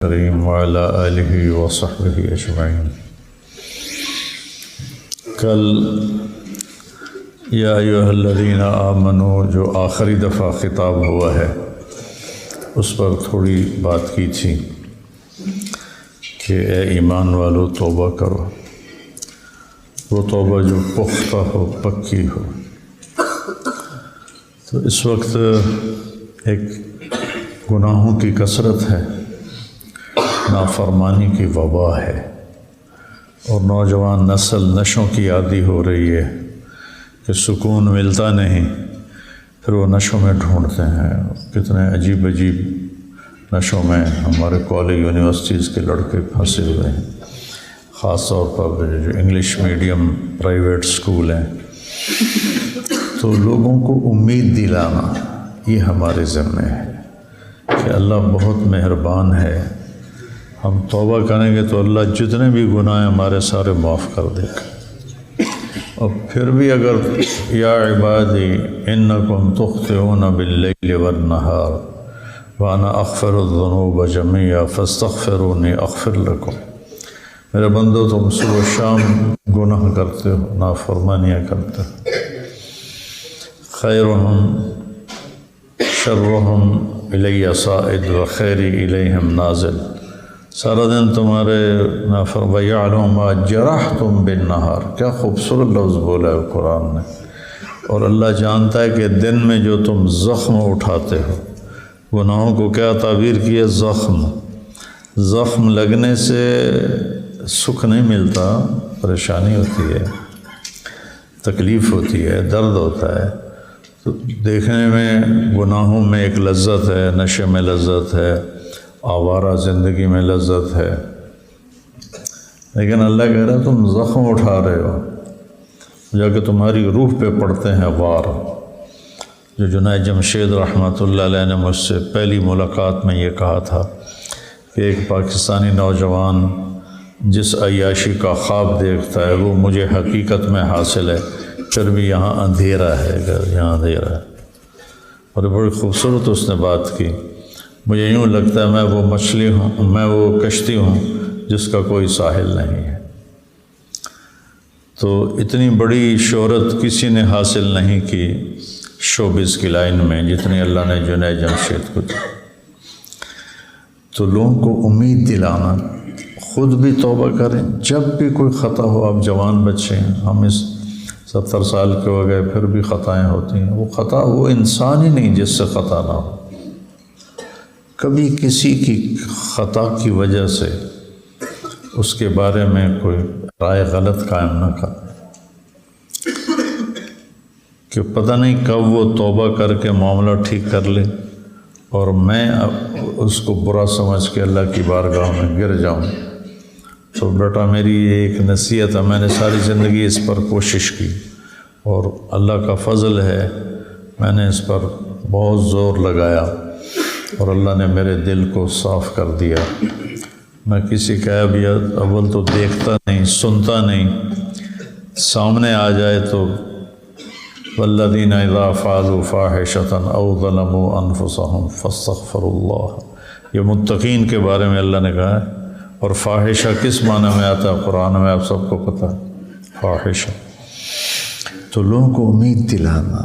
کریم وعلی آلہ وصحبہ اجمعین۔ کل یا ایھا الذین آمنوا جو آخری دفعہ خطاب ہوا ہے اس پر تھوڑی بات کی تھی کہ اے ایمان والو توبہ کرو، وہ توبہ جو پختہ ہو، پکی ہو۔ تو اس وقت ایک گناہوں کی کثرت ہے، نافرمانی کی وبا ہے، اور نوجوان نسل نشوں کی عادی ہو رہی ہے کہ سکون ملتا نہیں، پھر وہ نشوں میں ڈھونڈتے ہیں۔ کتنے عجیب عجیب نشوں میں ہمارے کالج یونیورسٹیز کے لڑکے پھنسے ہوئے ہیں، خاص طور پر جو انگلش میڈیم پرائیویٹ سکول ہیں۔ تو لوگوں کو امید دلانا یہ ہمارے ذمہ ہے کہ اللہ بہت مہربان ہے، ہم توبہ کریں گے تو اللہ جتنے بھی گناہ ہمارے سارے معاف کر دے گا۔ اور پھر بھی اگر یا عبادی انکم تخطئون باللیل والنہار وانا اغفر الذنوب جميعا فاستغفرونی اغفر لکم، میرے بندو تم صبح و شام گناہ کرتے ہو، نافرمانیاں کرتے ہو، خیرہم شرہم الی صائد و خیری الیہم نازل، سارا دن تمہارے وَيَعْلَمُ مَا جَرَحْتُمْ بِالنَّهَارِ، کیا خوبصورت لفظ بولا ہے قرآن نے۔ اور اللہ جانتا ہے کہ دن میں جو تم زخم اٹھاتے ہو، گناہوں کو کیا تعبیر کی ہے؟ زخم لگنے سے سکھ نہیں ملتا، پریشانی ہوتی ہے، تکلیف ہوتی ہے، درد ہوتا ہے۔ تو دیکھنے میں گناہوں میں ایک لذت ہے، نشے میں لذت ہے، آوارہ زندگی میں لذت ہے، لیکن اللہ کہہ رہا ہے تم زخم اٹھا رہے ہو، جا کہ تمہاری روح پہ پڑتے ہیں وار۔ جو جنید جمشید رحمۃ اللہ علیہ نے مجھ سے پہلی ملاقات میں یہ کہا تھا کہ ایک پاکستانی نوجوان جس عیاشی کا خواب دیکھتا ہے وہ مجھے حقیقت میں حاصل ہے، پھر بھی یہاں اندھیرا ہے، یہاں اندھیرا ہے۔ اور بڑی خوبصورت اس نے بات کی، مجھے یوں لگتا ہے میں وہ مچھلی ہوں، میں وہ کشتی ہوں جس کا کوئی ساحل نہیں ہے۔ تو اتنی بڑی شہرت کسی نے حاصل نہیں کی شوبز کی لائن میں جتنی اللہ نے جنید جمشید کو دی۔ تو لوگوں کو امید دلانا، خود بھی توبہ کریں، جب بھی کوئی خطا ہو۔ آپ جوان بچے ہیں، ہم اس 70 سال کے ہو گئے پھر بھی خطائیں ہوتی ہیں۔ وہ خطا وہ انسان ہی نہیں جس سے خطا نہ ہو۔ کبھی کسی کی خطا کی وجہ سے اس کے بارے میں کوئی رائے غلط قائم نہ کر، کہ پتہ نہیں کب وہ توبہ کر کے معاملہ ٹھیک کر لے اور میں اس کو برا سمجھ کے اللہ کی بارگاہ میں گر جاؤں۔ تو بیٹا میری ایک نصیحت ہے، میں نے ساری زندگی اس پر کوشش کی اور اللہ کا فضل ہے میں نے اس پر بہت زور لگایا اور اللہ نے میرے دل کو صاف کر دیا۔ میں کسی کا بھی اول تو دیکھتا نہیں، سنتا نہیں، سامنے آ جائے تو والذین اذا فعلوا فاحشۃ او ظلموا انفسهم فاستغفروا اللہ، یہ متقین کے بارے میں اللہ نے کہا ہے۔ اور فاحشہ کس معنی میں آتا ہے قرآن میں آپ سب کو پتہ ہے، فاحشہ۔ تو لوگوں کو امید دلانا،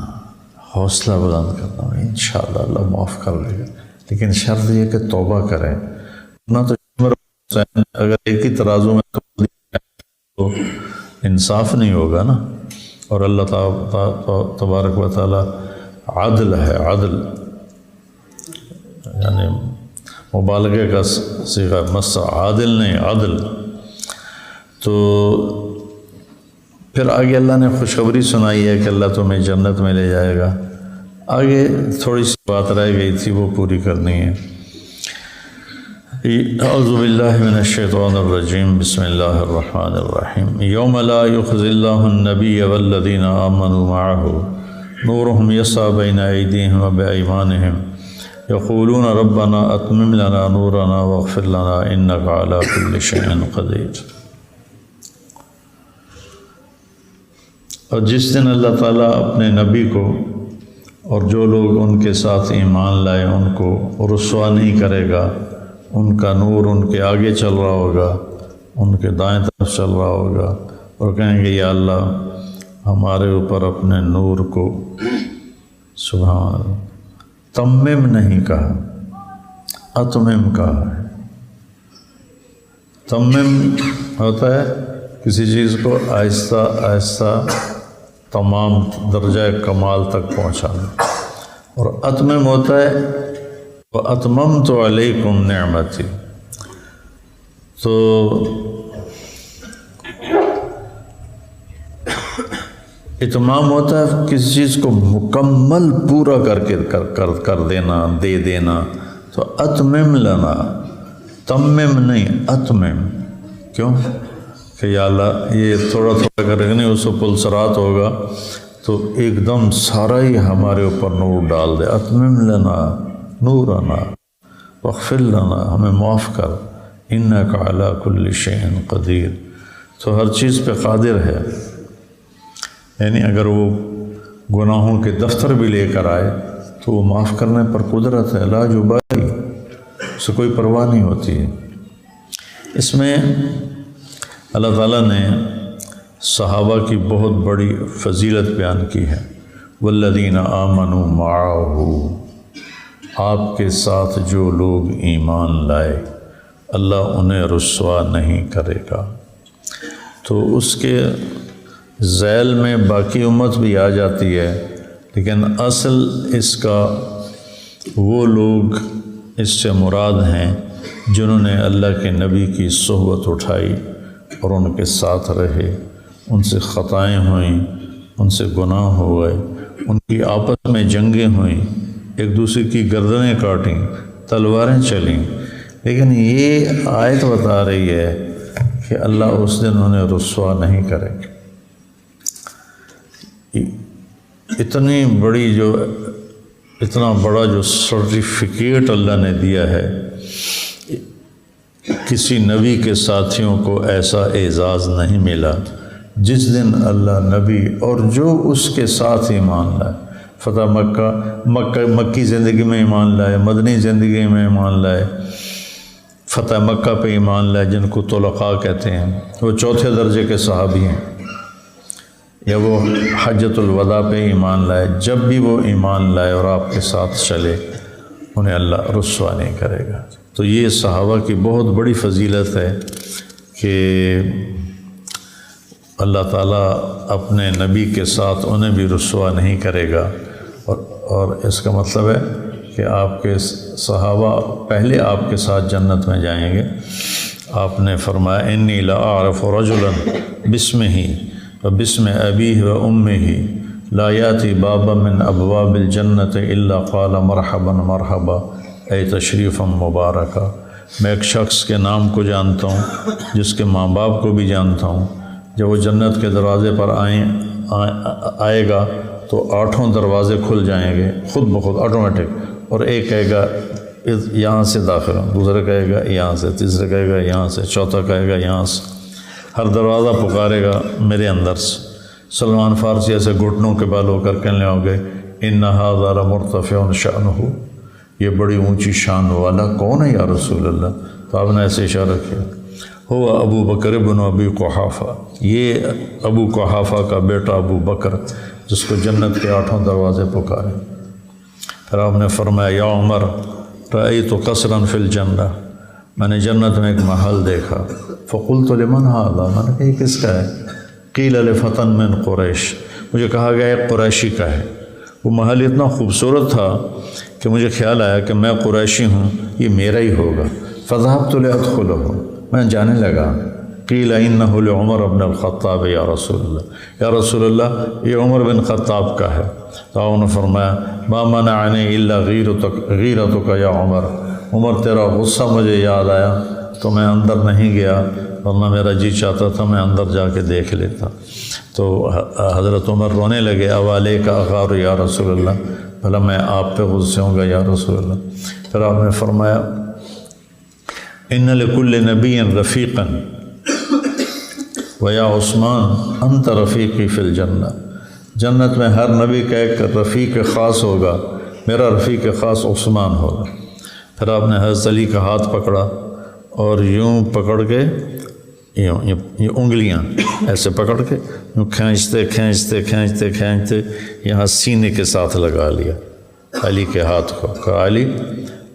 حوصلہ بلند کرنا، انشاءاللہ اللہ معاف کر لے گا، لیکن شرط یہ کہ توبہ کریں۔ نہ تو اگر ایک ہی ترازو میں تو انصاف نہیں ہوگا نا۔ اور اللہ تبارک و تعالی عدل ہے، عدل یعنی مبالغے کا صیغہ مس، عادل نہیں، عدل۔ تو پھر آگے اللہ نے خوشخبری سنائی ہے کہ اللہ تمہیں جنت میں لے جائے گا۔ آگے تھوڑی سی بات رہ گئی تھی وہ پوری کرنی ہے۔ اعوذ باللہ من الشیطان الرجیم، بسم اللہ الرحمن الرحیم۔ یوم لا یخزی اللہ النبی والذین آمنوا معہ نورہم یسعی بین ایدیہم وبایمانہم یقولون ربنا اتمم لنا نورنا واغفر لنا انک علی کل شیء قدیر۔ اور جس دن اللہ تعالیٰ اپنے نبی کو اور جو لوگ ان کے ساتھ ایمان لائے ان کو رسوا نہیں کرے گا، ان کا نور ان کے آگے چل رہا ہوگا، ان کے دائیں طرف چل رہا ہوگا، اور کہیں گے یا اللہ ہمارے اوپر اپنے نور کو سبحان اللہ تمم نہیں کہا، اتمم کہا ہے۔ تمم ہوتا ہے کسی چیز کو آہستہ آہستہ تمام درجہ کمال تک پہنچانا، اور اتمم ہوتا ہے وَأَتْمَمْتُ عَلَيْكُمْ نِعْمَتِي۔ تو اتمام ہوتا ہے کسی چیز کو مکمل پورا کر دینا، دے دینا۔ تو اتمم لنا، تمم نہیں، اتمم۔ کیوں کہ یا اللہ یہ تھوڑا تھوڑا کر کے نہیں، اس کو پلسرات ہوگا تو ایک دم سارا ہی ہمارے اوپر نور ڈال دے۔ اتمم لنا نورنا واغفر لنا، ہمیں معاف کر، انک علی کل شیء قدیر۔ تو ہر چیز پہ قادر ہے، یعنی اگر وہ گناہوں کے دفتر بھی لے کر آئے تو وہ معاف کرنے پر قدرت ہے، لا جبالی، اسے کوئی پرواہ نہیں ہوتی ہے۔ اس میں اللہ تعالیٰ نے صحابہ کی بہت بڑی فضیلت بیان کی ہے۔ والذین آمنوا معہ، آپ کے ساتھ جو لوگ ایمان لائے اللہ انہیں رسوا نہیں کرے گا۔ تو اس کے ذیل میں باقی امت بھی آ جاتی ہے، لیکن اصل اس کا وہ لوگ اس سے مراد ہیں جنہوں نے اللہ کے نبی کی صحبت اٹھائی اور ان کے ساتھ رہے، ان سے خطائیں ہوئیں، ان سے گناہ ہوئے، ان کی آپس میں جنگیں ہوئیں، ایک دوسرے کی گردنیں کاٹیں، تلواریں چلیں، لیکن یہ آیت بتا رہی ہے کہ اللہ اس دن انہیں رسوا نہیں کرے گا۔ اتنا بڑا جو سرٹیفکیٹ اللہ نے دیا ہے، کسی نبی کے ساتھیوں کو ایسا اعزاز نہیں ملا۔ جس دن اللہ نبی اور جو اس کے ساتھ ایمان لائے، فتح مکی زندگی میں ایمان لائے، مدنی زندگی میں ایمان لائے، فتح مکہ پہ ایمان لائے جن کو طلقاء کہتے ہیں، وہ چوتھے درجے کے صحابی ہیں، یا وہ حجۃ الوداع پہ ایمان لائے، جب بھی وہ ایمان لائے اور آپ کے ساتھ چلے انہیں اللہ رسوا نہیں کرے گا۔ تو یہ صحابہ کی بہت بڑی فضیلت ہے کہ اللہ تعالیٰ اپنے نبی کے ساتھ انہیں بھی رسوا نہیں کرے گا، اور اس کا مطلب ہے کہ آپ کے صحابہ پہلے آپ کے ساتھ جنت میں جائیں گے۔ آپ نے فرمایا انی لاعرف رجلا باسمہ وباسم ابیہ وامہ لا یاتی بابا من ابواب الجنت الا قال مرحبا مرحبا اے تشریفا مبارکا۔ میں ایک شخص کے نام کو جانتا ہوں جس کے ماں باپ کو بھی جانتا ہوں، جب وہ جنت کے دروازے پر آئے گا تو 8 دروازے کھل جائیں گے خود بخود آٹومیٹک، اور ایک کہے گا یہاں سے داخل ہوں، دوسرا کہے گا یہاں سے، تیسرا کہے گا یہاں سے، چوتھا کہے گا یہاں سے، ہر دروازہ پکارے گا میرے اندر سے۔ سلمان فارسی ایسے گھٹنوں کے بال ہو کر کہنے ہوں گے ان ھذا لمرتفع شأنہ، یہ بڑی اونچی شان والا کون ہے یا رسول اللہ؟ تو آپ نے ایسے اشارہ کیا، ہوا ابو بکر بن ابی قحافہ، یہ ابو قحافہ کا بیٹا ابو بکر جس کو جنت کے 8 دروازے پکارے۔ پھر آپ نے فرمایا یا عمر رأیت قصرا فی الجنہ، میں نے جنت میں ایک محل دیکھا، فقلت لمن ھذا، میں نے کہا یہ کس کا ہے؟ قیل لفتن من قریش، مجھے کہا گیا ایک قریشی کا ہے۔ وہ محل اتنا خوبصورت تھا کہ مجھے خیال آیا کہ میں قریشی ہوں، یہ میرا ہی ہوگا، فذهبت لأدخلہ، میں جانے لگا۔ قیل انہ لعمر بن الخطاب یا رسول اللہ، یا رسول اللہ یہ عمر بن خطاب کا ہے۔ تو انہوں نے فرمایا ما منعنی الا غیرتک یا عمر، عمر تیرا غصہ مجھے یاد آیا تو میں اندر نہیں گیا، ورنہ میرا جی چاہتا تھا میں اندر جا کے دیکھ لیتا۔ تو حضرت عمر رونے لگے، اوالیک اغار یا رسول اللہ، بھلا میں آپ پہ غصے ہوں گا یا رسول اللہ؟ پھر آپ نے فرمایا ان لکل نبی رفیقا ویا عثمان انت رفیقی فی الجنہ، جنت میں ہر نبی کا ایک رفیق خاص ہوگا، میرا رفیق خاص عثمان ہوگا۔ پھر آپ نے حضرت علی کا ہاتھ پکڑا اور یوں پکڑ کے یوں یہ انگلیاں ایسے پکڑ کے یوں کھینچتے کھینچتے کھینچتے کھینچتے یہاں سینے کے ساتھ لگا لیا علی کے ہاتھ کو، کہا علی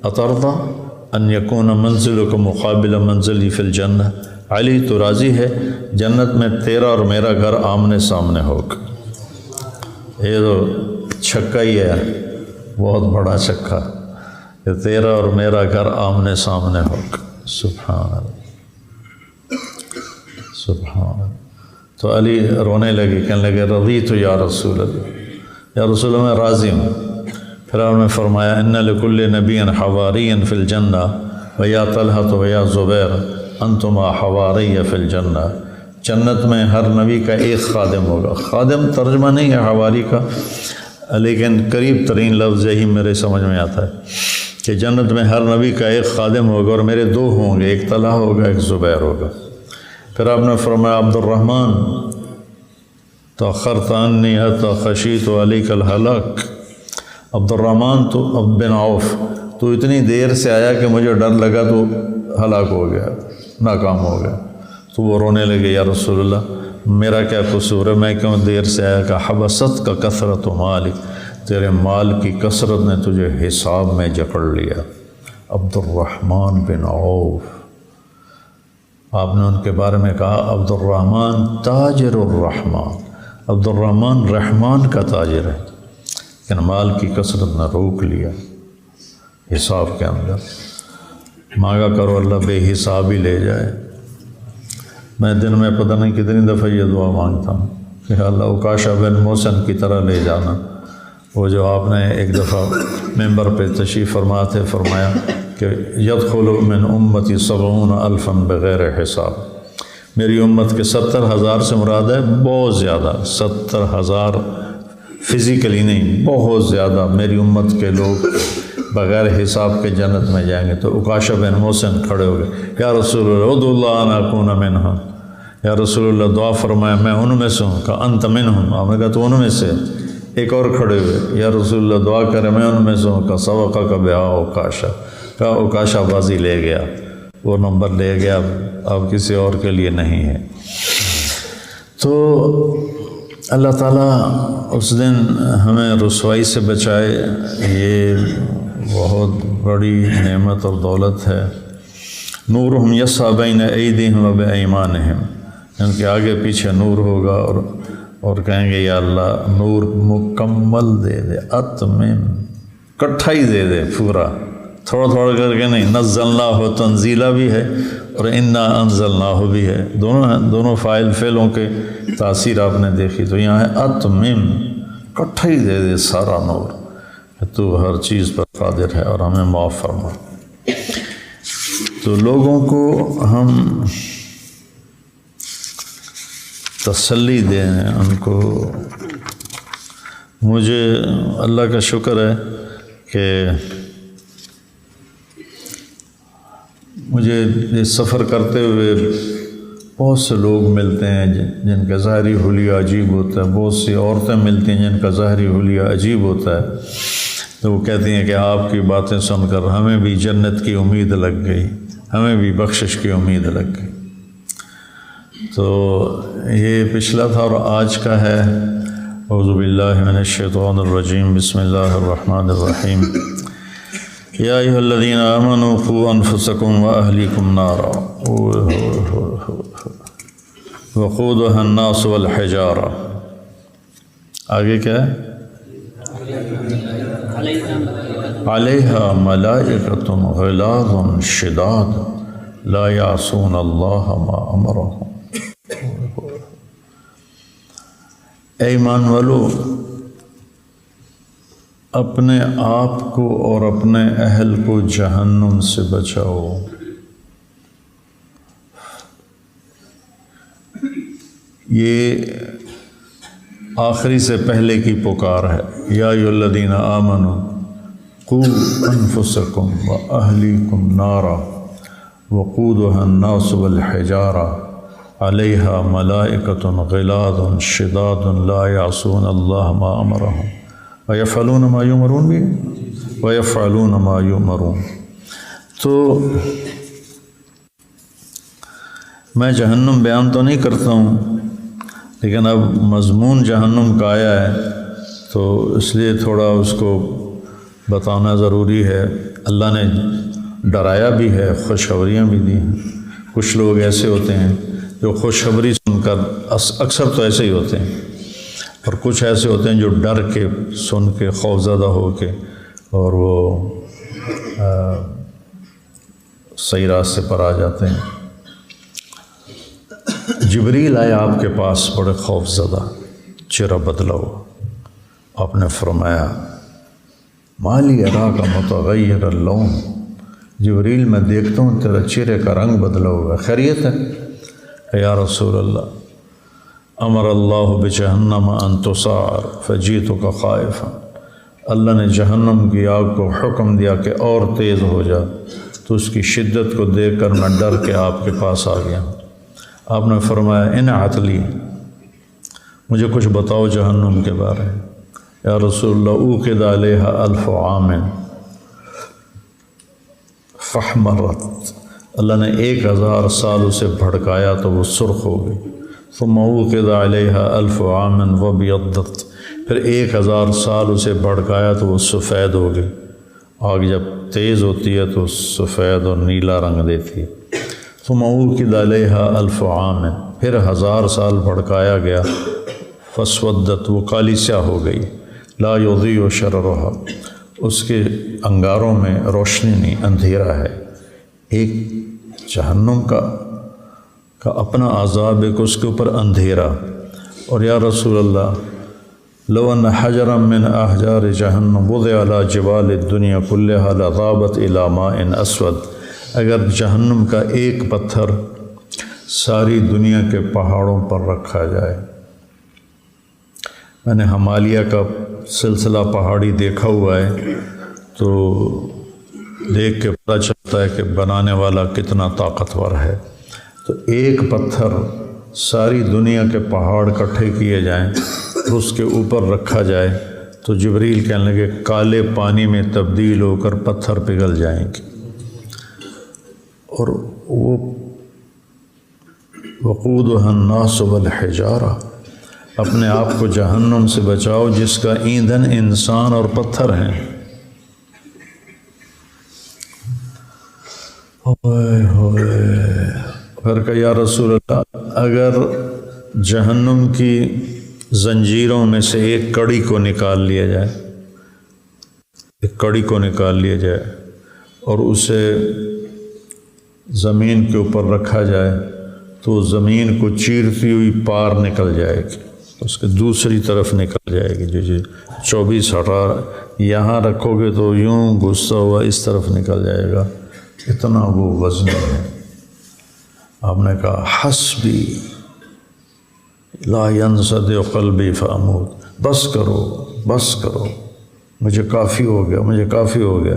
اترضی ان یکون منزلک مقابل منزلی فی الجنہ، علی تو راضی ہے جنت میں تیرا اور میرا گھر آمنے سامنے ہوگا؟ یہ تو چھکا ہی ہے، بہت بڑا چھکا کہ تیرا اور میرا گھر آمنے سامنے ہوگا۔ سبحان اللہ سبحان اللہ۔ تو علی رونے لگے، کہنے لگے رضیت یا رسول اللہ، یا رسول اللہ میں راضی ہوں۔ پھر آپ نے فرمایا ان لکل نبی حواری فی الجنہ ویا طلحۃ ویا زبیر انتما حواری فی الجنہ، جنت میں ہر نبی کا ایک خادم ہوگا۔ خادم ترجمہ نہیں ہے حواری کا، لیکن قریب ترین لفظ یہی میرے سمجھ میں آتا ہے کہ جنت میں ہر نبی کا ایک خادم ہوگا اور میرے دو ہوں گے، ایک طلحہ ہوگا ایک زبیر ہوگا۔ پھر آپ نے فرمایا عبد الرحمن تأخرت عنی حتی خشیت علیک الہلاک، عبد الرحمن تو بن عوف تو اتنی دیر سے آیا کہ مجھے ڈر لگا تو ہلاک ہو گیا، ناکام ہو گیا۔ تو وہ رونے لگے یا رسول اللہ میرا کیا قصور ہے، میں کیوں دیر سے آیا؟ کہ حبست کا کثرت مالک، تیرے مال کی کثرت نے تجھے حساب میں جکڑ لیا۔ عبد الرحمن بن عوف، آپ نے ان کے بارے میں کہا عبد الرحمن تاجر الرحمن، عبد الرحمن رحمان کا تاجر ہے، لیکن مال کی کثرت نے روک لیا حساب کے اندر۔ مانگا کرو اللہ بے حساب ہی لے جائے۔ میں دن میں پتہ نہیں کتنی دفعہ یہ دعا مانگتا ہوں کہ اللہ عکاشہ بن محسن کی طرح لے جانا۔ وہ جو آپ نے ایک دفعہ ممبر پہ تشریف فرما تھے، فرمایا کہ یدخل من امتی 70,000 بغیر حساب، میری امت کے 70,000 سے مراد ہے بہت زیادہ، 70,000 فزیکلی نہیں، بہت زیادہ میری امت کے لوگ بغیر حساب کے جنت میں جائیں گے۔ تو عکاشہ بن محسن کھڑے ہو گئے، یا رسول اللہ ادعو اللہ ان اکون منہم، یا رسول اللہ دعا فرمایا میں ان میں سے ہوں۔ کہا انت منہم، آپ نے کہا تو ان میں سے۔ ایک اور کھڑے ہوئے، یا رسول اللہ دعا کرے میں ان میں سے ہوں۔ کہا سبقہ کا بہا عکاشہ، کہا عکاشہ بازی لے گیا، وہ نمبر لے گیا، اب کسی اور کے لیے نہیں ہے۔ تو اللہ تعالیٰ اس دن ہمیں رسوائی سے بچائے، یہ بہت بڑی نعمت اور دولت ہے۔ نورہم یسعی بین ایدیہم و بایمانہم، ان کے آگے پیچھے نور ہوگا اور کہیں گے یا اللہ نور مکمل دے دے، اتمم، کٹھا ہی دے دے پورا، تھوڑا تھوڑا کر کے نہیں۔ نزلناہ تنزیلہ بھی ہے اور انا انزلناہ بھی ہے، دونوں فاعل فعلوں کے تاثیر آپ نے دیکھی۔ تو یہاں ہے اتمم، کٹھا ہی دے دے سارا نور، تو ہر چیز پر قادر ہے اور ہمیں معاف فرما۔ تو لوگوں کو ہم تسلی دیں، ان کو، مجھے اللہ کا شکر ہے کہ مجھے اس سفر کرتے ہوئے بہت سے لوگ ملتے ہیں جن کا ظاہری حلیہ عجیب ہوتا ہے، بہت سی عورتیں ملتی ہیں جن کا ظاہری حلیہ عجیب ہوتا ہے۔ تو وہ کہتی ہیں کہ آپ کی باتیں سن کر ہمیں بھی جنت کی امید لگ گئی، ہمیں بھی بخشش کی امید لگ گئی۔ تو یہ پچھلا تھا اور آج کا ہے۔ اعوذ باللہ من الشیطان الرجیم، بسم اللہ الرحمن الرحیم۔ یا ایھا الذین آمنوا قوا انفسکم واہلیکم نارا وقودھا الناس والحجارہ۔ آگے کیا ہے؟ علیہا ملائکۃ غلاظ شداد لا یعصون اللہ ما امرہم۔ اے ایمان والو، اپنے آپ کو اور اپنے اہل کو جہنم سے بچاؤ۔ یہ آخری سے پہلے کی پکار ہے۔ یا ایھا الذین آمنوا قوا انفسکم واہلیکم نارا وقودھا الناس والحجارہ علیہا ملائکۃ غلاظ شداد لا یعصون اللہ ما امرہم ویفعلون ما یؤمرون بھی، ویفعلون ما یؤمرون۔ تو میں جہنم بیان تو نہیں کرتا ہوں، لیکن اب مضمون جہنم کا آیا ہے تو اس لیے تھوڑا اس کو بتانا ضروری ہے۔ اللہ نے ڈرایا بھی ہے، خوشخبریاں بھی دی ہیں۔ کچھ لوگ ایسے ہوتے ہیں جو خوشخبری سن کر، اکثر تو ایسے ہی ہوتے ہیں، اور کچھ ایسے ہوتے ہیں جو ڈر کے سن کے، خوفزدہ ہو کے، اور وہ صحیح راستے پر آ جاتے ہیں۔ جبریل آئے آپ کے پاس بڑے خوف زدہ، چہرہ بدلا ہوا۔ آپ نے فرمایا مالی اراک متغیر اللون، جبریل میں دیکھتا ہوں تیرا چہرے کا رنگ بدلا ہوا، خیریت ہے؟ یا رسول اللہ امر اللہ بجہنم ان تسعر فجئتک خائفا، اللہ نے جہنم کی آگ کو حکم دیا کہ اور تیز ہو جا، تو اس کی شدت کو دیکھ کر میں ڈر کے آپ کے پاس آ گیا۔ آپ نے فرمایا انعت لی، مجھے کچھ بتاؤ جہنم کے بارے میں۔ یا رسول اللہ اوقد علیہا 1000 عام فاحمرت، اللہ نے 1000 سال اسے بھڑکایا تو وہ سرخ ہو گئی۔ ثم اوقد علیہا 1000 عام وابیضت، پھر 1000 سال اسے بھڑکایا تو وہ سفید ہو گئی۔ آگ جب تیز ہوتی ہے تو سفید اور نیلا رنگ دیتی ہے۔ ثم اوقد علیہا 1000 عام، پھر 1000 سال بھڑکایا گیا، فاسودت، وہ کالی سیاہ ہو گئی۔ لا یضیء شررھا، اس کے انگاروں میں روشنی نہیں، اندھیرا ہے۔ ایک جہنم کا اپنا عذاب، ایک اس کے اوپر اندھیرا۔ اور یا رسول اللہ لو ان حجرا من احجار جہنم وضع علی جبال الدنیا کلھا لذابت الی ماء اسود، اگر جہنم کا ایک پتھر ساری دنیا کے پہاڑوں پر رکھا جائے۔ میں نے ہمالیہ کا سلسلہ پہاڑی دیکھا ہوا ہے، تو دیکھ کے پتہ چلتا ہے کہ بنانے والا کتنا طاقتور ہے۔ تو ایک پتھر ساری دنیا کے پہاڑ اکٹھے کیے جائیں اور اس کے اوپر رکھا جائے تو جبریل کہنے لگے کالے پانی میں تبدیل ہو کر پتھر پگھل جائیں گے۔ اور وہ وقودھا الناس والحجارہ، اپنے آپ کو جہنم سے بچاؤ جس کا ایندھن انسان اور پتھر ہیں۔ پھر کہا یا رسول اللہ اگر جہنم کی زنجیروں میں سے ایک کڑی کو نکال لیا جائے، ایک کڑی کو نکال لیا جائے اور اسے زمین کے اوپر رکھا جائے تو زمین کو چیرتی ہوئی پار نکل جائے گی، اس کے دوسری طرف نکل جائے گی۔ جو 24 ہٹا یہاں رکھو گے تو یوں گھستا ہوا اس طرف نکل جائے گا، اتنا وہ وزن ہے۔ آپ نے کہا حسبی لا ينصدع قلبی فاموت، بس کرو بس کرو، مجھے کافی ہو گیا، مجھے کافی ہو گیا،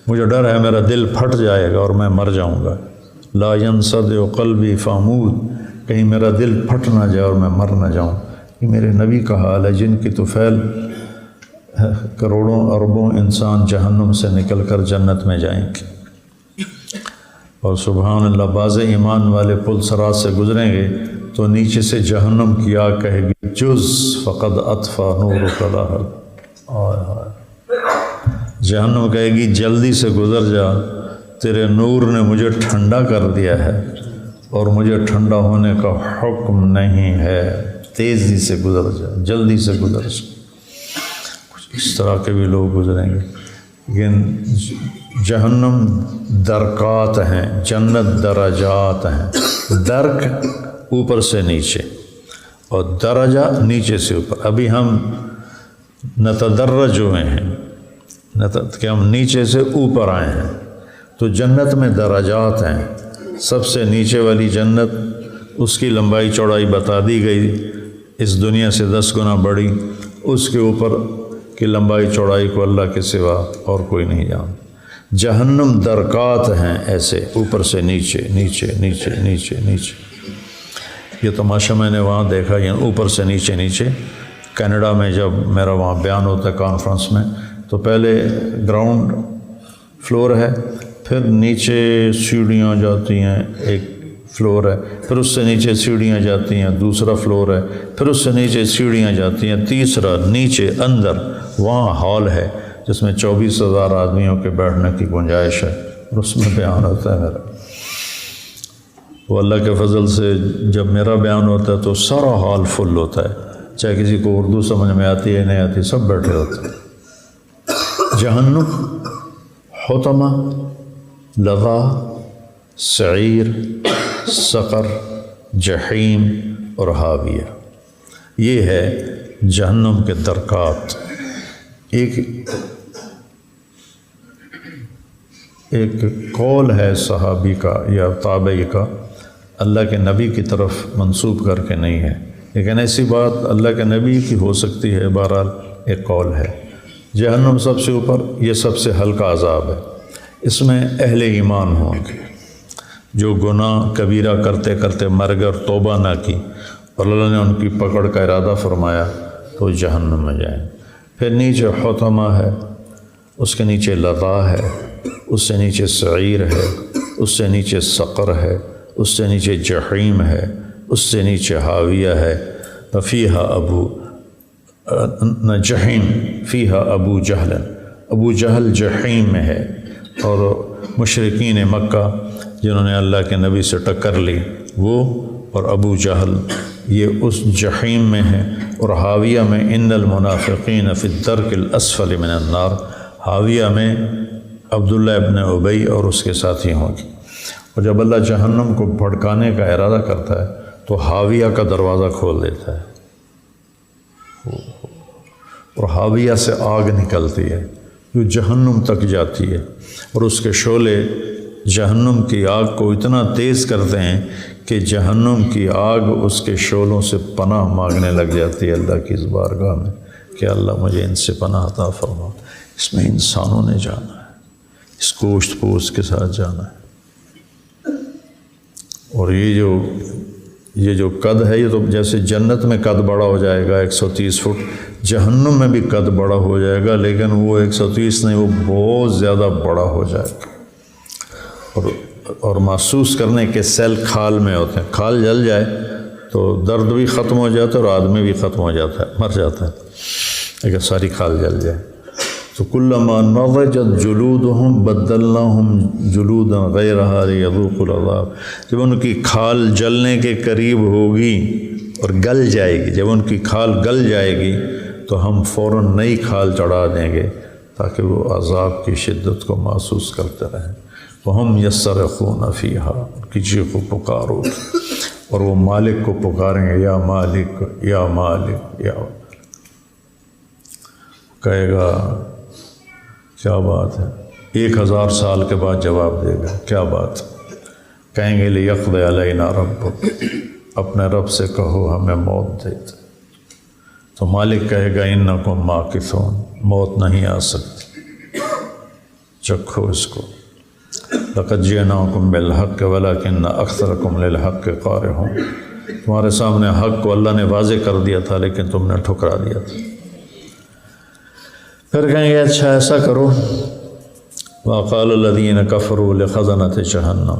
مجھے ڈر ہے میرا دل پھٹ جائے گا اور میں مر جاؤں گا۔ لا ينصدع قلبی فاموت، کہیں میرا دل پھٹ نہ جائے اور میں مر نہ جاؤں۔ یہ میرے نبی کا حال ہے جن کی طفیل کروڑوں اربوں انسان جہنم سے نکل کر جنت میں جائیں گے۔ اور سبحان اللہ، بعض ایمان والے پل صراط سے گزریں گے تو نیچے سے جہنم کی آگ کہے گی جز فقد اطفا نورک لہب، جہنم کہے گی جلدی سے گزر جا، تیرے نور نے مجھے ٹھنڈا کر دیا ہے اور مجھے ٹھنڈا ہونے کا حکم نہیں ہے، تیزی سے گزر جا، جلدی سے گزر جا۔ کچھ اس طرح کے بھی لوگ گزریں گے، لیکن جہنم درکات ہیں، جنت درجات ہیں۔ درک اوپر سے نیچے اور درجہ نیچے سے اوپر۔ ابھی ہم نتدرج ہوئے ہیں کہ ہم نیچے سے اوپر آئے ہیں، تو جنت میں درجات ہیں۔ سب سے نیچے والی جنت، اس کی لمبائی چوڑائی بتا دی گئی، اس دنیا سے 10 گنا بڑی، اس کے اوپر کی لمبائی چوڑائی کو اللہ کے سوا اور کوئی نہیں جانتا۔ جہنم درکات ہیں، ایسے اوپر سے نیچے نیچے نیچے نیچے نیچے۔ یہ تماشا میں نے وہاں دیکھا، یعنی اوپر سے نیچے نیچے۔ کینیڈا میں جب میرا وہاں بیان ہوتا ہے کانفرنس میں، تو پہلے گراؤنڈ فلور ہے، پھر نیچے سیڑھیاں جاتی ہیں، ایک فلور ہے، پھر اس سے نیچے سیڑھیاں جاتی ہیں، دوسرا فلور ہے، پھر اس سے نیچے سیڑھیاں جاتی ہیں، تیسرا نیچے اندر وہاں ہال ہے جس میں 24,000 آدمیوں کے بیٹھنے کی گنجائش ہے، اور اس میں بیان ہوتا ہے میرا۔ وہ اللہ کے فضل سے جب میرا بیان ہوتا ہے تو سارا ہال فل ہوتا ہے، چاہے کسی کو اردو سمجھ میں آتی ہے نہیں آتی، سب بیٹھے ہوتے ہیں۔ جہنم، حطمہ، لظا، سعیر، سقر، جحیم اور حاویہ، یہ ہے جہنم کے درکات۔ ایک قول ہے صحابی کا یا تابعی کا، اللہ کے نبی کی طرف منسوب کر کے نہیں ہے، لیکن ایسی بات اللہ کے نبی کی ہو سکتی ہے، بہرحال ایک قول ہے۔ جہنم سب سے اوپر، یہ سب سے ہلکا عذاب ہے، اس میں اہل ایمان ہوں گے جو گناہ کبیرہ کرتے کرتے مر گئے اور توبہ نہ کی اور اللہ نے ان کی پکڑ کا ارادہ فرمایا تو جہنم میں جائیں۔ پھر نیچے حطمہ ہے، اس کے نیچے لظا ہے، اس سے نیچے سعیر ہے، اس سے نیچے سقر ہے، اس سے نیچے جحیم ہے، اس سے نیچے حاویہ ہے۔ فیہا جحیم فیہا ابو جہل، ابو جہل جحیم میں ہے، اور مشرکین مکہ جنہوں نے اللہ کے نبی سے ٹکر لی وہ اور ابو جہل یہ اس جحیم میں ہیں۔ اور حاویہ میں ان المنافقین فی الدرک الاسفل من النار، حاویہ میں عبداللہ ابن ابی اور اس کے ساتھی ہوں گے۔ اور جب اللہ جہنم کو بھڑکانے کا ارادہ کرتا ہے تو حاویہ کا دروازہ کھول دیتا ہے اور حاویہ سے آگ نکلتی ہے جو جہنم تک جاتی ہے، اور اس کے شعلے جہنم کی آگ کو اتنا تیز کرتے ہیں کہ جہنم کی آگ اس کے شعلوں سے پناہ مانگنے لگ جاتی ہے اللہ کی اس بارگاہ میں کہ اللہ مجھے ان سے پناہ عطا فرما۔ اس میں انسانوں نے جانا ہے، اس گوشت پوش کے ساتھ جانا ہے۔ اور یہ جو قد ہے، یہ تو جیسے جنت میں قد بڑا ہو جائے گا 130 فٹ، جہنم میں بھی قد بڑا ہو جائے گا، لیکن وہ 130 نہیں، وہ بہت زیادہ بڑا ہو جائے گا۔ اور محسوس کرنے کے سیل کھال میں ہوتے ہیں، کھال جل جائے تو درد بھی ختم ہو جاتا ہے اور آدمی بھی ختم ہو جاتا ہے، مر جاتا ہے، اگر ساری کھال جل جائے تو کلما نضجت جلودہم بدلناہم جلودا غیرہا لیذوقوا العذاب، جب ان کی کھال جلنے کے قریب ہوگی اور گل جائے گی، جب ان کی کھال گل جائے گی تو ہم فوراً نئی کھال چڑھا دیں گے تاکہ وہ عذاب کی شدت کو محسوس کرتے رہیں۔ وَهُمْ يَصْرِخُونَ فِيهَا، ان کی چیخ کو پکارو، اور وہ مالک کو پکاریں گے، یا مالک یا مالک یا، کہے گا کیا بات ہے، 1000 سال کے بعد جواب دے گا، کیا بات، کہیں گے لِيَقْضِ عَلَيْنَا رَبُّكَ، اپنے رب سے کہو ہمیں موت دے دے، تو مالک کہے گا اِنَّكُمْ مَاكِثُونَ، موت نہیں آ سکتی، چکھو اس کو۔ لَقَدْ جِئْنَاكُمْ بِالْحَقِّ وَلَكِنَّ أَكْثَرَكُمْ لِلْحَقِّ كَارِهُونَ، تمہارے سامنے حق کو اللہ نے واضح کر دیا تھا لیکن تم نے ٹھکرا دیا تھا۔ پھر کہیں گے اچھا ایسا کرو، وَقَالَ الَّذِينَ كَفَرُوا لِخَزَنَةِ جَهَنَّمَ،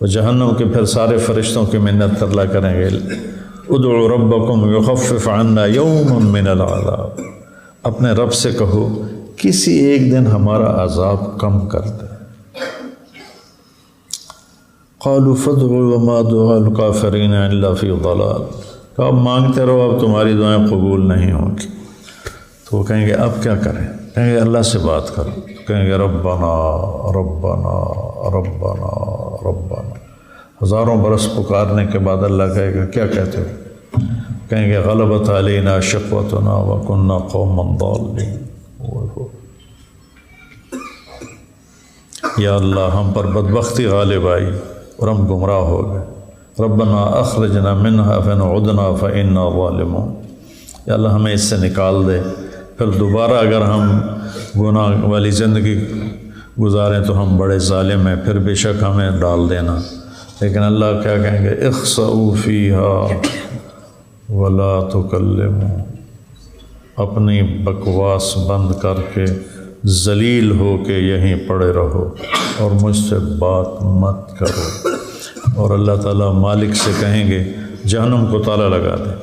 وہ جہنم کے پھر سارے فرشتوں کی منت ترلا کریں گے، ادعوا ربکم یخفف عنا یوما من العذاب، اپنے رب سے کہو کسی ایک دن ہمارا عذاب کم کر دے۔ قالوا فادعوا وما دعاء الکافرین الا فی ضلال، تو اب مانگتے رہو، اب تمہاری دعائیں قبول نہیں ہوں گی۔ تو وہ کہیں گے اب کیا کریں، کہیں گے اللہ سے بات کرو، کہیں گے ربنا ربنا ربنا ربنا، ہزاروں برس پکارنے کے بعد اللہ کہے گا کیا کہتے ہو، کہیں گے غلبت علینا شقوتنا وکنا قوما ضالین، یا اللہ ہم پر بدبختی غالب آئی اور ہم گمراہ ہو گئے، ربنا اخرجنا منها فإن عدنا فإنا ظالمون، یا اللہ ہمیں اس سے نکال دے، پھر دوبارہ اگر ہم گناہ والی زندگی گزاریں تو ہم بڑے ظالم ہیں، پھر بے شک ہمیں ڈال دینا۔ لیکن اللہ کیا کہیں گے، اخسؤوا فیہا ولا تکلموا، اپنی بکواس بند کر کے ذلیل ہو کے یہیں پڑے رہو اور مجھ سے بات مت کرو۔ اور اللہ تعالیٰ مالک سے کہیں گے جہنم کو تالا لگا دے،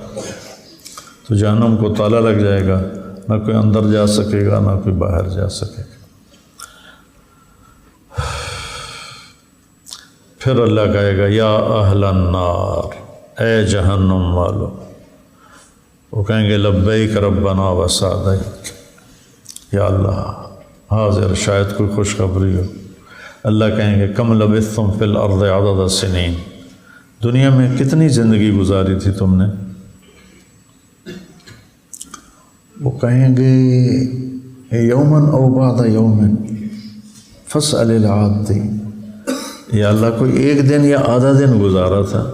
تو جہنم کو تالا لگ جائے گا، نہ کوئی اندر جا سکے گا نہ کوئی باہر جا سکے گا۔ پھر اللہ کہے گا یا اہل النار، اے جہنم والو، وہ کہیں گے لبیک ربنا و سعدیک، یا اللہ حاضر، شاید کوئی خوشخبری ہو۔ اللہ کہیں گے کم لبثتم فی الارض عدد السنین، دنیا میں کتنی زندگی گزاری تھی تم نے؟ وہ کہیں گے یومن او بعد یومن فاسأل العادین، یا اللہ کوئی ایک دن یا آدھا دن گزارا تھا،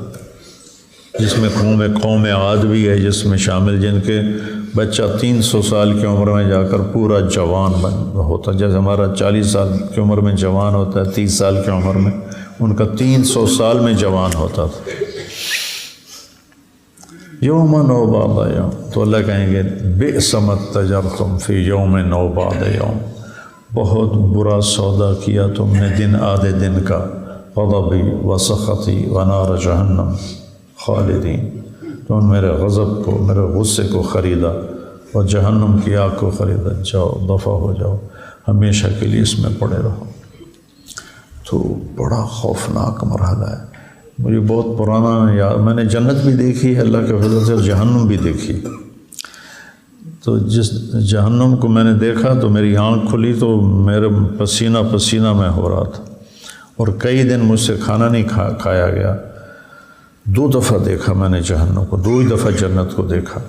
جس میں قوم عاد بھی ہے، جس میں شامل جن کے بچہ 300 سال کی عمر میں جا کر پورا جوان ہوتا، جیسے ہمارا 40 سال کی عمر میں جوان ہوتا ہے، 30 سال کی عمر میں، ان کا 300 سال میں جوان ہوتا تھا۔ یومن او بعد یوم، تو اللہ کہیں گے بئس ما اتجرتم فی یوم او بعد یوم، بہت برا سودا کیا تم نے دن آدھے دن کا، غضبی و سخطی و نار جہنم خالدین، تو میرے غضب کو، میرے غصے کو خریدا اور جہنم کی آگ کو خریدا، جاؤ دفع ہو جاؤ، ہمیشہ کے لیے اس میں پڑے رہو۔ تو بڑا خوفناک مرحلہ ہے، مجھے بہت پرانا یاد، میں نے جنت بھی دیکھی ہے اللہ کے فضل سے، اور جہنم بھی دیکھی۔ تو جس جہنم کو میں نے دیکھا تو میری آنکھ کھلی تو میرے پسینہ پسینہ میں ہو رہا تھا، اور کئی دن مجھ سے کھانا نہیں کھایا گیا۔ 2 دفعہ دیکھا میں نے جہنم کو، 2 ہی دفعہ جنت کو دیکھا۔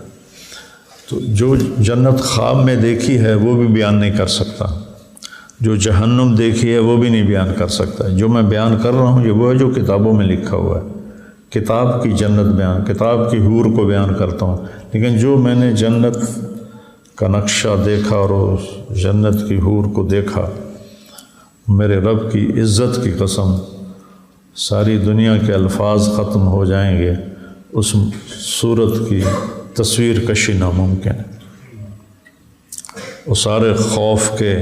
تو جو جنت خواب میں دیکھی ہے وہ بھی بیان نہیں کر سکتا، جو جہنم دیکھی ہے وہ بھی نہیں بیان کر سکتا۔ جو میں بیان کر رہا ہوں یہ وہ ہے جو کتابوں میں لکھا ہوا ہے، کتاب کی جنت بیان، کتاب کی حور کو بیان کرتا ہوں، لیکن جو میں نے جنت کا نقشہ دیکھا اور اس جنت کی حور کو دیکھا، میرے رب کی عزت کی قسم، ساری دنیا کے الفاظ ختم ہو جائیں گے، اس صورت کی تصویر کشی ناممکن ہے۔ وہ سارے خوف کے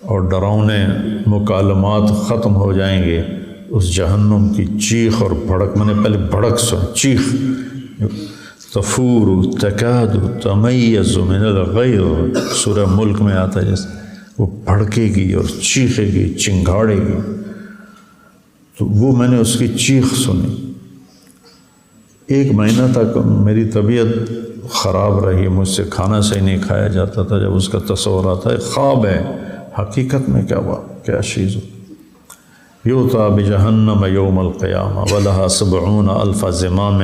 اور ڈراؤنے مکالمات ختم ہو جائیں گے، اس جہنم کی چیخ اور بھڑک، میں نے پہلے بھڑک سن، چیخ، تفور تکاد تمیز من الغیظ، سورہ ملک میں آتا ہے، جیسے وہ بھڑکے گی اور چیخے گی، چنگھاڑے گی۔ تو وہ میں نے اس کی چیخ سنی۔ 1 مہینہ تک میری طبیعت خراب رہی، مجھ سے کھانا صحیح نہیں کھایا جاتا تھا، جب اس کا تصور آتا ہے خواب ہے، حقیقت میں کیا چیز ہو۔ یوتا بجہنم یوم القیامہ ولہا 70,000 زمام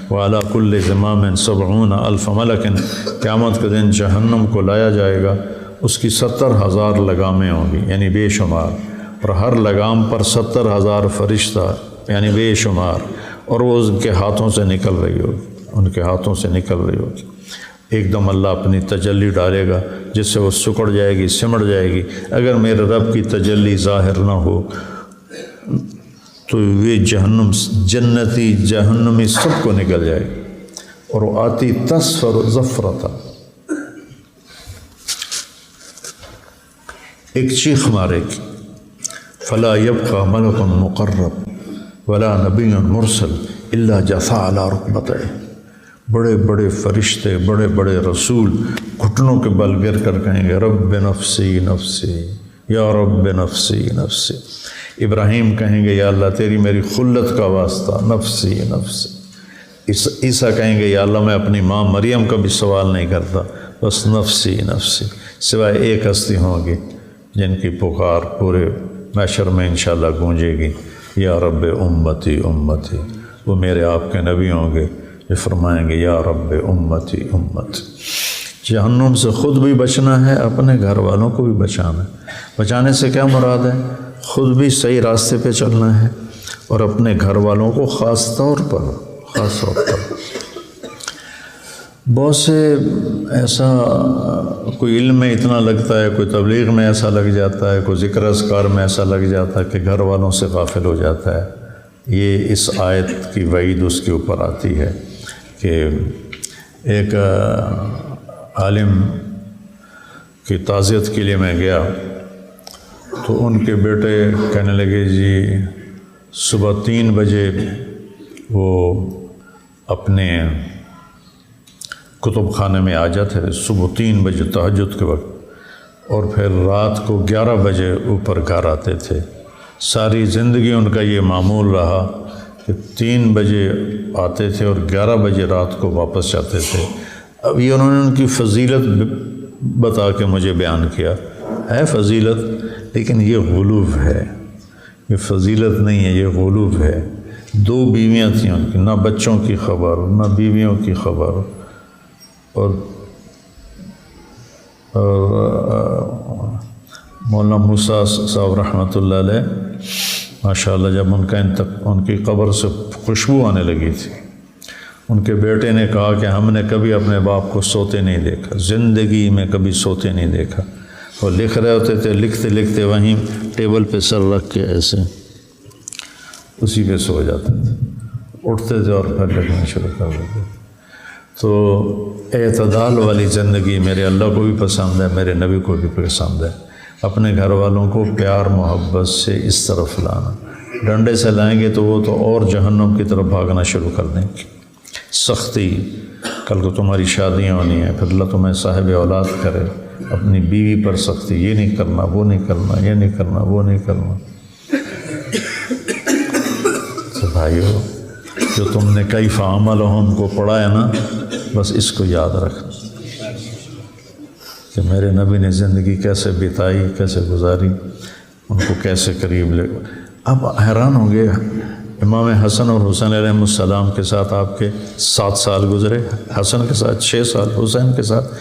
وعلی کل زمام 70,000 ملک، قیامت کے دن جہنم کو لایا جائے گا، اس کی 70,000 لگامیں ہوں گی، یعنی بے شمار، اور ہر لگام پر 70,000 فرشتہ، یعنی بے شمار، اور وہ ان کے ہاتھوں سے نکل رہی ہوگی، ان کے ہاتھوں سے نکل رہی ہوگی۔ ایک دم اللہ اپنی تجلی ڈالے گا جس سے وہ سکڑ جائے گی، سمٹ جائے گی۔ اگر میرے رب کی تجلی ظاہر نہ ہو تو یہ جہنم، جنتی جہنمی سب کو نکل جائے گی، اور وہ آتی تصفر زفرتا، ایک چیخ مارے گی، فلا یبقى ملک مقرب ولا نبی مرسل الا جثا علی رکبتیہ، بڑے بڑے فرشتے، بڑے بڑے رسول گھٹنوں کے بل گر کر کہیں گے رب نفسی نفسی یا رب نفسی نفسی۔ ابراہیم کہیں گے یا اللہ تیری میری خلت کا واسطہ، نفسی نفسی۔ عیسیٰ کہیں گے یا اللہ میں اپنی ماں مریم کا بھی سوال نہیں کرتا، بس نفسی نفسی، سوائے ایک ہستی ہوگی جن کی پکار پورے محشر میں انشاءاللہ گونجے گی، یا رب امتی امتی، وہ میرے آپ کے نبی ہوں گے، یہ فرمائیں گے یا رب امتی امتی۔ جہنم سے خود بھی بچنا ہے، اپنے گھر والوں کو بھی بچانا ہے۔ بچانے سے کیا مراد ہے؟ خود بھی صحیح راستے پہ چلنا ہے، اور اپنے گھر والوں کو خاص طور پر بہت سے ایسا کوئی علم میں اتنا لگتا ہے، کوئی تبلیغ میں ایسا لگ جاتا ہے، کوئی ذکر اذکار میں ایسا لگ جاتا ہے کہ گھر والوں سے غافل ہو جاتا ہے۔ یہ اس آیت کی وعید اس کے اوپر آتی ہے کہ ایک عالم کی تعزیت کے لیے میں گیا تو ان کے بیٹے کہنے لگے جی صبح 3 بجے وہ اپنے کتب خانے میں آ جاتے تھے، صبح 3 بجے تہجد کے وقت، اور پھر رات کو 11 بجے اوپر گھر آتے تھے۔ ساری زندگی ان کا یہ معمول رہا کہ 3 بجے آتے تھے اور 11 بجے رات کو واپس جاتے تھے۔ اب یہ انہوں نے ان کی فضیلت بتا کے مجھے بیان کیا، ہے فضیلت، لیکن یہ غلو ہے، یہ فضیلت نہیں ہے، یہ غلو ہے۔ 2 بیویاں تھیں ان کی، نہ بچوں کی خبر نہ بیویوں کی خبر، اور مولانا موسیٰ صاحب رحمۃ اللہ علیہ ماشاءاللہ جب ان کی قبر سے خوشبو آنے لگی تھی، ان کے بیٹے نے کہا کہ ہم نے کبھی اپنے باپ کو سوتے نہیں دیکھا، زندگی میں کبھی سوتے نہیں دیکھا۔ وہ لکھ رہے ہوتے تھے، لکھتے لکھتے وہیں ٹیبل پہ سر رکھ کے ایسے اسی پہ سو جاتے تھے، اٹھتے تھے اور پھر لکھنا شروع کر دیتے۔ تو اعتدال والی زندگی میرے اللہ کو بھی پسند ہے، میرے نبی کو بھی پسند ہے۔ اپنے گھر والوں کو پیار محبت سے اس طرف لانا، ڈنڈے سے لائیں گے تو وہ تو اور جہنم کی طرف بھاگنا شروع کر دیں گے۔ سختی، کل کو تمہاری شادیاں ہونی ہیں، پھر اللہ تمہیں صاحب اولاد کرے، اپنی بیوی پر سختی، یہ نہیں کرنا، وہ نہیں کرنا، یہ نہیں کرنا، وہ نہیں کرنا۔ تو بھائیو، جو تم نے کیف عملہم کو پڑھا ہے نا، بس اس کو یاد رکھنا کہ میرے نبی نے زندگی کیسے بتائی، کیسے گزاری، ان کو کیسے قریب لے۔ اب حیران ہوں گے، امام حسن اور حسین علیہ السلام کے ساتھ آپ کے 7 سال گزرے، حسن کے ساتھ 6 سال، حسین کے ساتھ۔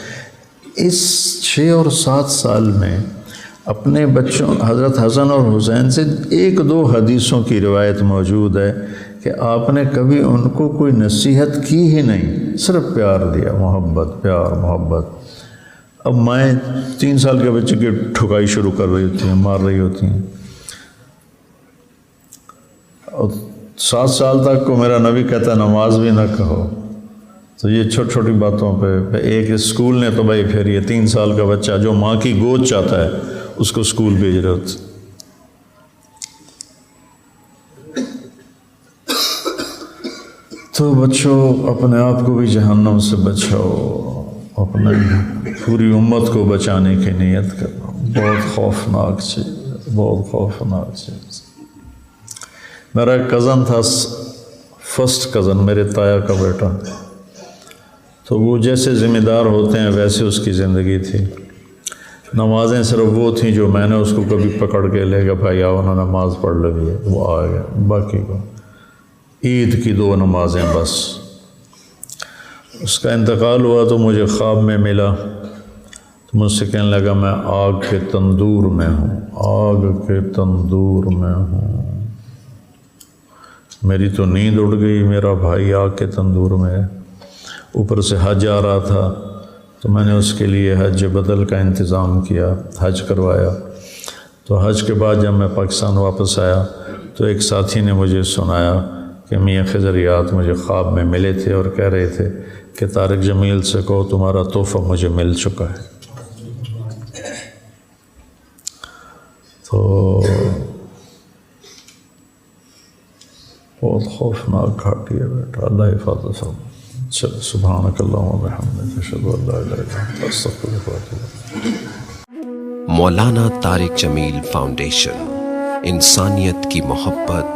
اس 6 اور 7 سال میں اپنے بچوں حضرت حسن اور حسین سے 1-2 حدیثوں کی روایت موجود ہے کہ آپ نے کبھی ان کو کوئی نصیحت کی ہی نہیں، صرف پیار دیا، محبت، پیار محبت۔ اب مائیں 3 سال کے بچے کی ٹھکائی شروع کر رہی ہوتی ہیں، مار رہی ہوتی ہیں، اور 7 سال تک کو میرا نبی کہتا ہے نماز بھی نہ کہو۔ تو یہ چھوٹی چھوٹی باتوں پہ ایک اسکول نے تو بھائی پھر یہ 3 سال کا بچہ جو ماں کی گود چاہتا ہے اس کو اسکول بھیج رہے ہوتے۔ تو بچوں، اپنے آپ کو بھی جہنم سے بچاؤ، اپنے پوری امت کو بچانے کی نیت کرو۔ بہت خوفناک چیز، بہت خوفناک چیز۔ میرا ایک کزن تھا، فرسٹ کزن، میرے تایا کا بیٹا، تو وہ جیسے ذمہ دار ہوتے ہیں ویسے اس کی زندگی تھی۔ نمازیں صرف وہ تھیں جو میں نے اس کو کبھی پکڑ کے لے گا بھائی آؤ نا نماز پڑھ لگی، وہ آ گیا۔ باقی کو عید کی 2 نمازیں بس۔ اس کا انتقال ہوا تو مجھے خواب میں ملا، تو مجھ سے کہنے لگا میں آگ کے تندور میں ہوں، آگ کے تندور میں ہوں۔ میری تو نیند اڑ گئی، میرا بھائی آگ کے تندور میں ہے۔ اوپر سے حج آ رہا تھا تو میں نے اس کے لیے حج بدل کا انتظام کیا، حج کروایا۔ تو حج کے بعد جب میں پاکستان واپس آیا تو ایک ساتھی نے مجھے سنایا کہ میاں خضریات مجھے خواب میں ملے تھے اور کہہ رہے تھے کہ طارق جمیل سے کہو تمہارا تحفہ مجھے مل چکا ہے۔ تو بہت خوفناک گھاٹی ہے بیٹا، اللہ حفاظت ہو۔ چل سبحانک اللہم و بحمدک، اشہد ان لا الہ الا انت، استغفرک و اتوب الیک۔ مولانا طارق جمیل فاؤنڈیشن، انسانیت کی محبت